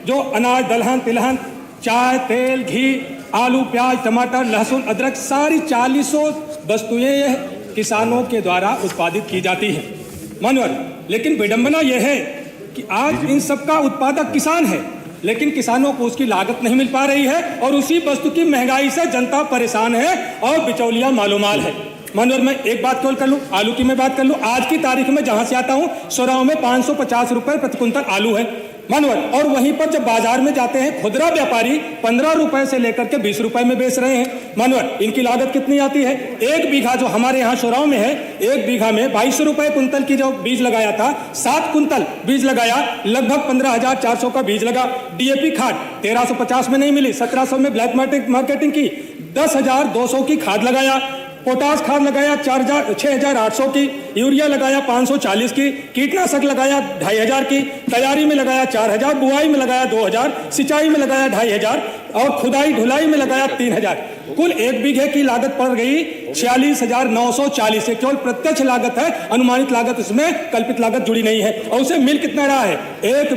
जो अनाज, दलहन, तिलहन, चाय, तेल, घी, आलू, प्याज, टमाटर, लहसुन, अदरक, सारी 40 वस्तुएं किसानों के द्वारा उत्पादित की जाती हैं मानवर। लेकिन विडंबना यह है कि आज इन सब का उत्पादक किसान है, लेकिन किसानों को उसकी लागत नहीं मिल पा रही है और उसी वस्तु की महंगाई से जनता परेशान है और बिचौलिया मालोमाल है मानवर। मैं एक बात केवल कर लूं, आलू की मैं बात कर लूं, आज की तारीख में जहां से आता हूं सोराव में 550 रुपए प्रति कुंतल आलू है मानवर, और वहीं पर जब बाजार में जाते हैं खुदरा व्यापारी 15 रुपए से लेकर के 20 रुपए में बेच रहे हैं मानवर। इनकी लागत कितनी आती है? 1 बीघा जो हमारे यहाँ सोराव में है, 1 बीघा में 2200 रुपए कुंतल की जो बीज लगाया था, 7 कुंतल बीज लगाया, लगभग 15,400 का बीज लगा। डीएपी खाद 1350 में नहीं मिली, 1700 में ब्लैक मार्केटिंग की, 10,200 की खाद लगाया, पोटास खाद लगाया 6,800 की, यूरिया लगाया 540 की, कीटनाशक लगाया 2,500 की, तैयारी में लगाया 4,000, बुआई में लगाया 2,000, सिंचाई में लगाया 2,500 और खुदाई ढुलाई में लगाया 3,000। कुल 1 बीघे की लागत पड़ गई 46,940। केवल प्रत्यक्ष लागत है, अनुमानित लागत इसमें कल्पित लागत जुड़ी नहीं है। और उसे मिल कितना रहा है? 1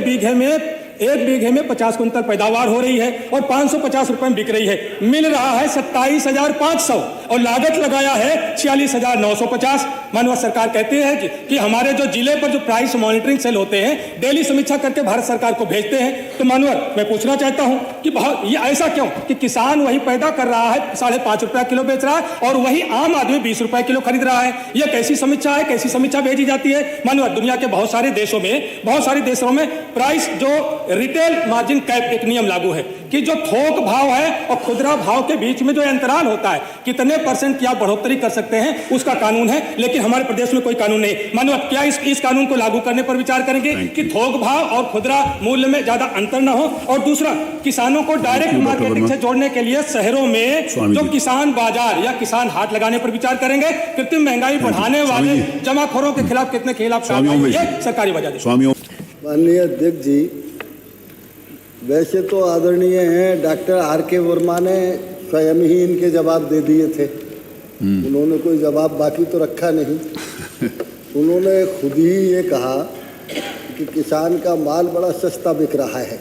बीघे में 50 कुंतल पैदावार हो रही है और 550 रुपए में बिक रही है। मिल रहा है 27,500 और लागत लगाया है 46,950। मानव सरकार कहती है कि हमारे जो जिले पर जो प्राइस मॉनिटरिंग सेल होते हैं डेली समीक्षा करके भारत सरकार को भेजते हैं। तो मानवर मैं पूछना चाहता हूं कि ये ऐसा क्यों कि किसान वही पैदा कर रहा है, 5.5 रुपया किलो बेच रहा है और वही आम आदमी 20 रुपए किलो खरीद रहा है। यह कैसी समीक्षा है? कैसी समीक्षा भेजी जाती है? मानवर दुनिया के बहुत सारे देशों में प्राइस जो रिटेल मार्जिन कैप एक नियम लागू है कि जो थोक भाव है और खुदरा भाव के बीच में जो अंतराल होता है, कितने % की आप बढ़ोतरी कर सकते हैं, उसका कानून है। लेकिन हमारे प्रदेश में कोई कानून नहीं। मानव क्या इस कानून को लागू करने पर विचार करेंगे कि थोक भाव और खुदरा मूल्य में ज्यादा अंतर न हो? और दूसरा, किसानों को डायरेक्ट मार्केटिंग से जोड़ने के लिए शहरों में जो किसान बाजार या किसान हाट लगाने पर विचार करेंगे। कृत्रिम महंगाई बढ़ाने वाले जमाखोरों के खिलाफ कितने खिलाफ सरकारी वजह। माननीय अध्यक्ष जी, वैसे तो आदरणीय हैं डॉक्टर R.K. वर्मा ने स्वयं ही इनके जवाब दे दिए थे। उन्होंने कोई जवाब बाकी तो रखा नहीं। उन्होंने खुद ही ये कहा कि किसान का माल बड़ा सस्ता बिक रहा है।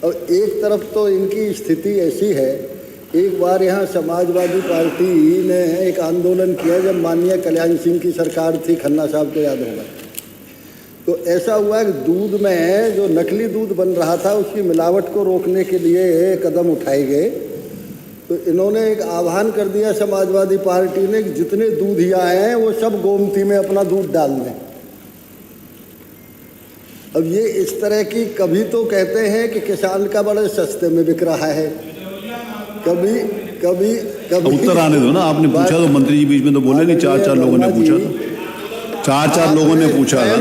और एक तरफ तो इनकी स्थिति ऐसी है, एक बार यहाँ समाजवादी पार्टी ने एक आंदोलन किया जब माननीय कल्याण सिंह की सरकार थी, खन्ना साहब को याद होगा। तो ऐसा हुआ कि दूध में जो नकली दूध बन रहा था उसकी मिलावट को रोकने के लिए कदम उठाए गए। तो इन्होंने एक आह्वान कर दिया समाजवादी पार्टी ने कि जितने दूधिया हैं वो सब गोमती में अपना दूध डाल दें। अब ये इस तरह की, कभी तो कहते हैं कि किसान का बड़े सस्ते में बिक रहा है, कभी उत्तर आने दो ना। आपने पूछा तो मंत्री जी बीच में तो बोले नहीं, 4 लोगों ने पूछा था, 4 लोगों ने पूछा था।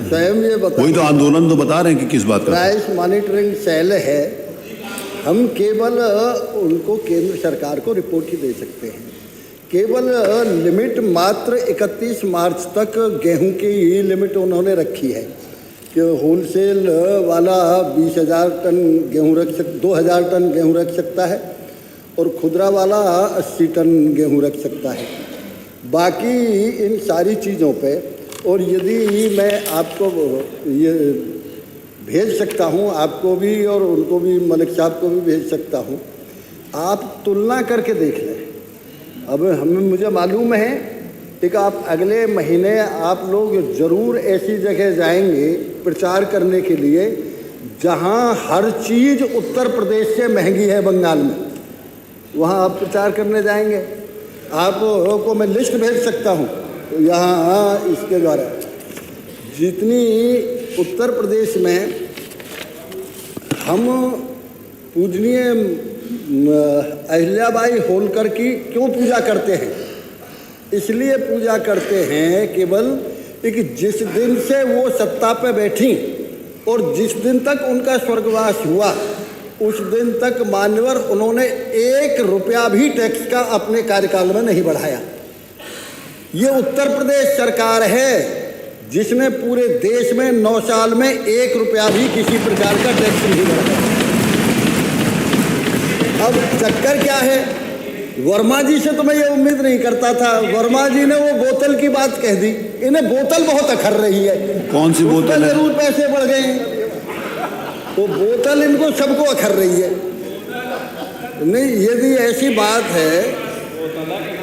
स्वयं ये बता, वही तो आंदोलन तो बता रहे हैं कि किस बात का प्राइस मॉनिटरिंग सेल है। हम केवल उनको केंद्र सरकार को रिपोर्ट ही दे सकते हैं। केवल लिमिट मात्र 31 मार्च तक गेहूं की ही लिमिट उन्होंने रखी है कि होलसेल वाला 20,000 टन गेहूं 2,000 टन गेहूं रख सकता है और खुदरा वाला 80 टन गेहूं रख सकता है। बाकी इन सारी चीज़ों पे, और यदि मैं आपको ये भेज सकता हूँ, आपको भी और उनको भी, मलिक साहब को भी भेज सकता हूँ, आप तुलना करके देख लें। अब मुझे मालूम है कि आप अगले महीने आप लोग ज़रूर ऐसी जगह जाएंगे प्रचार करने के लिए जहाँ हर चीज़ उत्तर प्रदेश से महंगी है, बंगाल में, वहाँ आप प्रचार करने जाएंगे। आपको मैं लिस्ट भेज सकता हूँ यहाँ इसके द्वारा, जितनी उत्तर प्रदेश में हम पूजनीय अहिल्याबाई होलकर की क्यों पूजा करते हैं? इसलिए पूजा करते हैं केवल कि जिस दिन से वो सत्ता पे बैठी और जिस दिन तक उनका स्वर्गवास हुआ उस दिन तक मान्यवर उन्होंने 1 रुपया भी टैक्स का अपने कार्यकाल में नहीं बढ़ाया। ये उत्तर प्रदेश सरकार है जिसने पूरे देश में 9 साल में 1 रुपया भी किसी प्रकार का टैक्स नहीं बढ़ाया। अब चक्कर क्या है, वर्मा जी से तो मैं ये उम्मीद नहीं करता था। वर्मा जी ने वो बोतल की बात कह दी, इन्हें बोतल बहुत अखर रही है। कौन सी बोतल है? जरूर पैसे बढ़ गए हैं। वो बोतल इनको सबको अखर रही है। नहीं, यदि ऐसी बात है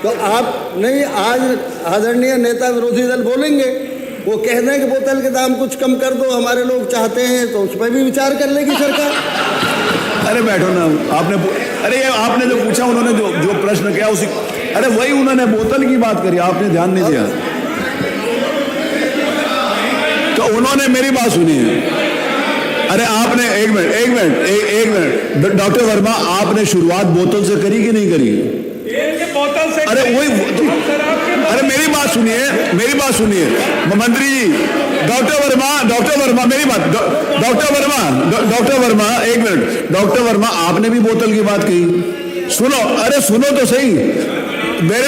तो आप नहीं, आज आदरणीय नेता विरोधी दल बोलेंगे, वो कह दें कि बोतल के दाम कुछ कम कर दो, हमारे लोग चाहते हैं, तो उस पर भी विचार कर लेगी सरकार। अरे बैठो ना, अरे ये आपने जो पूछा, उन्होंने जो प्रश्न किया उसी, अरे वही उन्होंने बोतल की बात करी, आपने ध्यान नहीं दिया। तो उन्होंने मेरी बात सुनी है। अरे आपने एक मिनट डॉक्टर वर्मा, आपने शुरुआत बोतल से करी कि नहीं करी? बोतल से। अरे वही, अरे मेरी बात सुनिए मंत्री जी, डॉक्टर वर्मा मेरी बात, डॉक्टर वर्मा एक मिनट, डॉक्टर वर्मा आपने भी बोतल की बात कही, सुनो, अरे सुनो तो सही,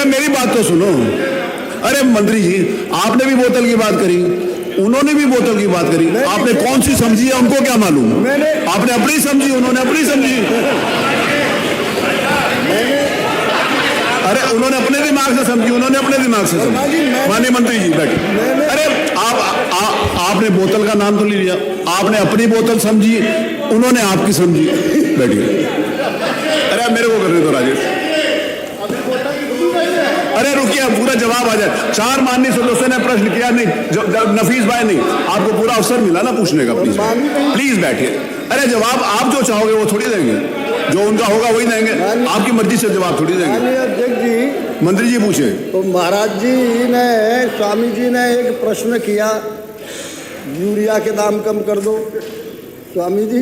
मेरी बात तो सुनो। अरे मंत्री जी, आपने भी बोतल की बात करी, उन्होंने भी बोतल की बात करी, आपने कौन सी समझी है उनको क्या मालूम? आपने अपनी समझी, उन्होंने अपनी समझी। अरे उन्होंने अपने दिमाग से समझी, माननीय मंत्री जी बैठे। अरे आपने बोतल का नाम तो ले लिया, आपने अपनी बोतल समझी, उन्होंने आपकी समझी, बैठिए। अरे मेरे को करने दो राजेश। अरे रुकिए, पूरा जवाब आ जाए। 4 माननीय सदस्यों ने प्रश्न किया, नहीं नफीस भाई नहीं, आपको पूरा अवसर मिला ना पूछने का, प्लीज बैठिए। अरे जवाब आप जो चाहोगे वो थोड़ी देंगे, जो उनका होगा वही देंगे, आपकी मर्जी से जवाब थोड़ी देंगे। अध्यक्ष जी, मंत्री जी पूछे। तो महाराज जी ने, स्वामी जी ने एक प्रश्न किया, यूरिया के दाम कम कर दो। स्वामी जी,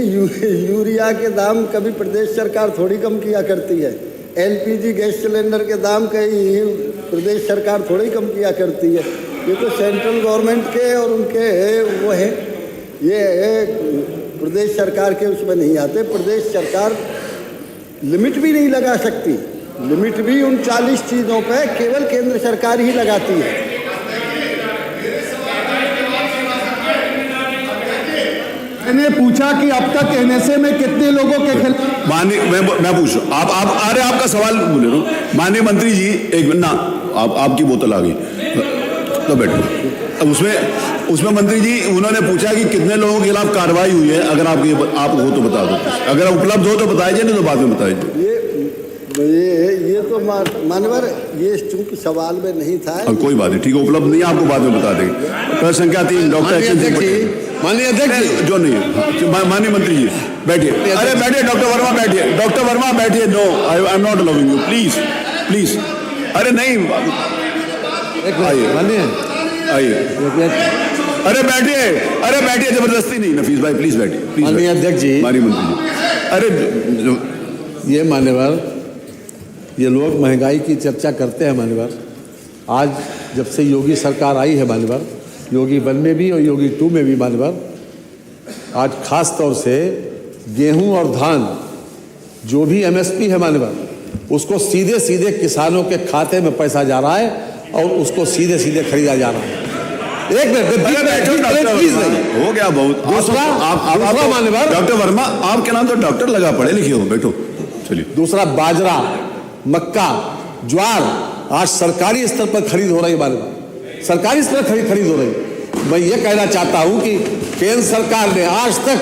यूरिया के दाम कभी प्रदेश सरकार थोड़ी कम किया करती है। एलपीजी गैस सिलेंडर के दाम कहीं प्रदेश सरकार थोड़ी कम किया करती है। ये तो सेंट्रल गवर्नमेंट के और उनके वो है, ये प्रदेश सरकार के उसमें नहीं आते। प्रदेश सरकार लिमिट भी नहीं लगा सकती, लिमिट भी उन 40 चीज़ों पे केवल केंद्र सरकार ही लगाती है। मैंने पूछा कि अब तक एनएसए में कितने लोगों के खिलाफ, माननीय मैं पूछ रहा हूँ, आप अरे आपका सवाल बोले रहा हूँ। माननीय मंत्री जी एक मिनट ना, आपकी बोतल आ गई तो बैठो। अब उसमें मंत्री जी उन्होंने पूछा कि कितने लोगों के खिलाफ कार्रवाई हुई है, अगर आप हो तो बता दो, अगर उपलब्ध हो तो बताइए, नहीं तो बाद में बताइए। ये तो मानवर, ये चूंकि सवाल में नहीं था। कोई बात नहीं, ठीक है, उपलब्ध नहीं है, आपको बाद में बता देंगे। प्रश्न संख्या 3 डॉक्टर माननीय अध्यक्ष जो नहीं है, माननीय मंत्री जी बैठिए। अरे बैठिए डॉक्टर वर्मा, बैठिए डॉक्टर वर्मा, बैठिए। No, I am not allowing you, please. अरे नहीं, आइए। अरे बैठिए, जबरदस्ती नहीं। नफीस भाई प्लीज बैठिए। माननीय अध्यक्ष जी, माननीय मंत्री जी, अरे ये मान्यवर, ये लोग महंगाई की चर्चा करते हैं मान्यवर। आज जब से योगी सरकार आई है मान्यवर, योगी 1 में भी और योगी 2 में भी मान्यवर, आज खास तौर से गेहूं और धान जो भी एमएसपी है मान्यवर, उसको सीधे किसानों के खाते में पैसा जा रहा है और उसको सीधे खरीदा जा रहा है। एक मिनट प्लीज, हो गया बहुत। दूसरा मान्यवर, डॉक्टर वर्मा आपके नाम तो डॉक्टर लगा, पढ़े लिखे हो, बैठो चलिए। दूसरा, बाजरा, मक्का, ज्वार आज सरकारी स्तर पर खरीद हो रही है मान्यवर, सरकारी स्तर पर खरीद हो रही है। मैं ये कहना चाहता हूं कि केंद्र सरकार ने आज तक,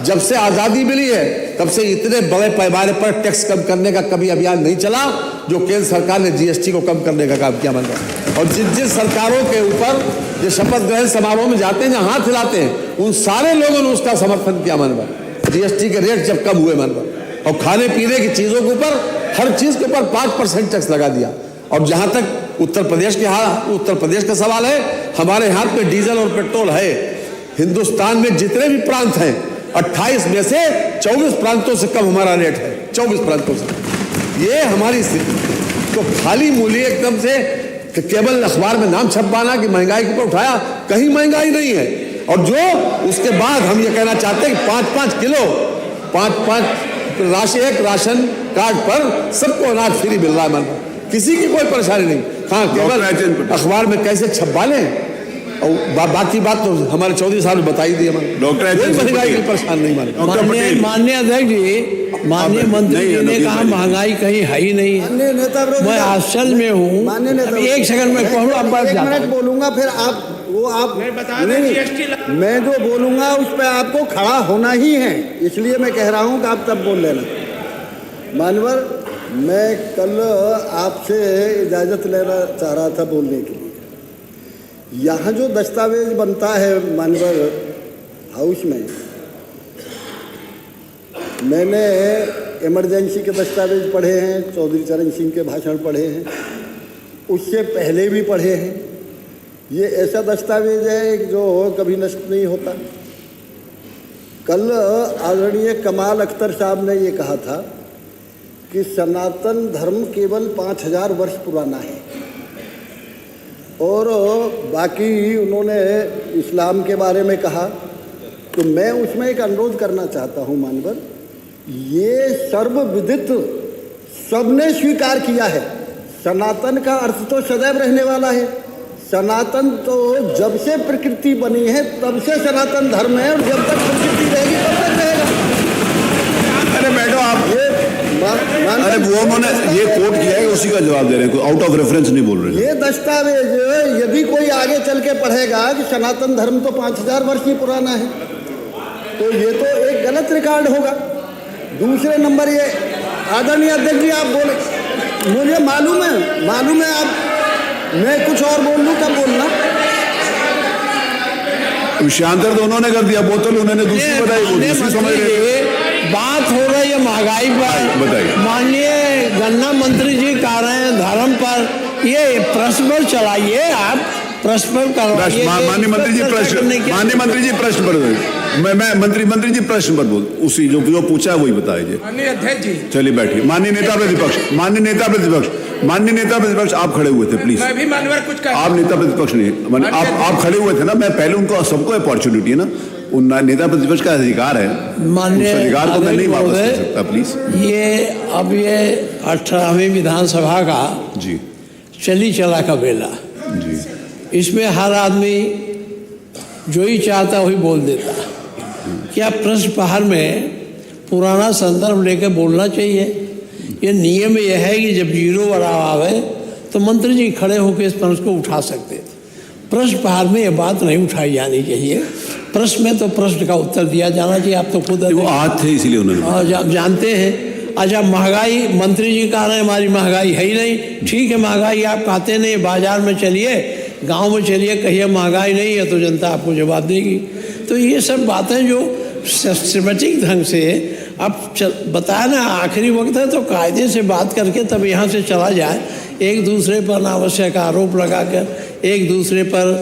जब से आज़ादी मिली है, तब से इतने बड़े पैमाने पर टैक्स कम करने का कभी अभियान नहीं चला जो केंद्र सरकार ने जीएसटी को कम करने का काम किया मान्यवर। और जिन सरकारों के ऊपर जो शपथ ग्रहण समारोह में जाते हैं, जहाँ हाथ हिलाते हैं, उन सारे लोगों ने उसका समर्थन किया मान्यवर। जीएसटी के रेट जब कम हुए मान्यवर, और खाने पीने की चीज़ों के ऊपर, हर चीज़ के ऊपर 5% टैक्स लगा दिया। और जहाँ तक उत्तर प्रदेश का सवाल है, हमारे हाथ में डीजल और पेट्रोल है। हिंदुस्तान में जितने भी प्रांत हैं, 28 में से 24 प्रांतों से कम हमारा रेट है, 24 प्रांतों से। ये हमारी स्थिति। तो खाली मूल्य एकदम से केवल अखबार में नाम छपवाना कि महंगाई के ऊपर उठाया, कहीं महंगाई नहीं है। और जो उसके बाद हम ये कहना चाहते हैं कि 5-5 किलो, 5-5 राशि, एक राशन कार्ड पर सबको अनाज फ्री मिल रहा है मान्यवर, किसी की कोई परेशानी नहीं। हाँ, केवल अखबार में कैसे छपवा लें, और बाकी बात तो हमारे 14 साल में बताई दी हमारे डॉक्टर। महंगाई की परेशान नहीं माने। माननीय अध्यक्ष जी, माननीय मंत्री जी ने कहा महंगाई कहीं है ही नहीं है। मैं असल में हूँ, एक सेकंड में कहूँ, एक मिनट बोलूंगा, फिर आप वो आप नहीं, मैं जो बोलूँगा उस पर आपको खड़ा होना ही है, इसलिए मैं कह रहा हूँ कि आप तब बोल लेना। मानवर, मैं कल आपसे इजाज़त लेना चाह रहा था बोलने के लिए। यहाँ जो दस्तावेज बनता है मानवर हाउस में, मैंने इमरजेंसी के दस्तावेज पढ़े हैं, चौधरी चरण सिंह के भाषण पढ़े हैं, उससे पहले भी पढ़े हैं। ये ऐसा दस्तावेज है जो कभी नष्ट नहीं होता। कल आदरणीय कमाल अख्तर साहब ने ये कहा था कि सनातन धर्म केवल 5000 वर्ष पुराना है, और बाकी उन्होंने इस्लाम के बारे में कहा। तो मैं उसमें एक अनुरोध करना चाहता हूँ मानवर, ये सर्वविदित सबने स्वीकार किया है, सनातन का अर्थ तो सदैव रहने वाला है। सनातन तो जब से प्रकृति बनी है तब से सनातन धर्म है, और जब तक प्रकृति रहेगी तब तक रहेगा। अरे बैठो आप, अरे वो उन्होंने ये कोट किया है, उसी का जवाब दे रहे हैं, आउट ऑफ रेफरेंस नहीं बोल रहे। ये दस्तावेज यदि कोई आगे चल के पढ़ेगा कि सनातन धर्म तो 5000 वर्ष ही पुराना है, तो ये तो एक गलत रिकॉर्ड होगा। दूसरे नंबर ये आदरणीय अध्यक्ष जी, आप बोले, मुझे मालूम है आप, मैं कुछ और बोल लूँ तब बोलना। विषयांतर तो उन्होंने कर दिया, बोतल उन्होंने दूसरी बताई, वो दूसरी समझ रहे। बात हो रही है महंगाई पर, बताइए। माननीय गन्ना मंत्री जी कह रहे हैं धर्म पर, ये प्रश्न पर चलाइए, आप प्रश्न पर करवाइए। माननीय मंत्री जी प्रश्न पर, मैं मंत्री जी प्रश्न पर बोल, उसी जो पूछा है वही बताइए। माननीय अध्यक्ष जी, चलिए बैठिए। माननीय नेता प्रतिपक्ष आप खड़े हुए थे, प्लीज। मैं भी मानवर कुछ कह, आप नेता प्रतिपक्ष नहीं, आप खड़े हुए थे ना, मैं पहले उनको, सबको अपॉर्चुनिटी है ना, उन नेता प्रतिपक्ष का अधिकार है, माननीय अधिकार को मैं नहीं वापस कर सकता, प्लीज। ये 18वीं विधानसभा का जी चली चला का बेला जी, इसमें हर आदमी जो ही चाहता वही बोल देता। क्या प्रश्न प्रहर में पुराना संदर्भ लेकर बोलना चाहिए? ये नियम यह है कि जब जीरो बराबर आवे तो मंत्री जी खड़े होकर इस प्रश्न को उठा सकते थे। प्रश्न प्रहर में ये बात नहीं उठाई जानी चाहिए। प्रश्न में तो प्रश्न का उत्तर दिया जाना चाहिए। आप तो खुद वो आज थे इसीलिए उन्होंने, आप जानते हैं। अच्छा, महंगाई, मंत्री जी कह रहे हैं हमारी महंगाई है ही नहीं। ठीक है, महंगाई आप कहते नहीं, बाजार में चलिए, गांव में चलिए, कहिए महंगाई नहीं है, तो जनता आपको जवाब देगी। तो ये सब बातें जो सिस्टमेटिक ढंग से अब बताया ना, आखिरी वक्त है तो कायदे से बात करके तब यहाँ से चला जाए। एक दूसरे पर अनावश्यक आरोप लगाकर, एक दूसरे पर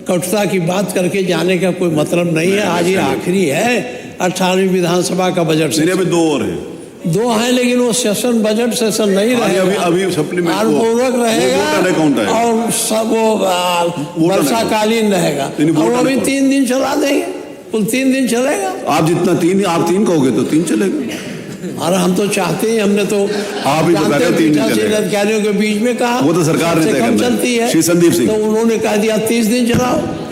कटुता की बात करके जाने का कोई मतलब नहीं है। आज ये आखिरी है 18वीं विधानसभा का बजट। अभी 2 और हैं, 2 हैं, लेकिन वो सेशन बजट सेशन नहीं रहेगा, अभी सप्लीमेंट पूर्वक रहेगा, और सब वो वर्षाकालीन रहेगा, और अभी 3 दिन चला देंगे, कुल 3 दिन चलेगा। आप जितना आप 3 कहोगे तो 3 चलेगा। अरे हम तो चाहते हैं, हमने तो आप ही तो कहते हैं 3 दिन चलेगा। अधिकारियों के बीच में कहा, वो तो सरकार ने तय करना है। चलती है, श्री संदीप सिंह, तो उन्होंने कह दिया 30 दिन चलाओ।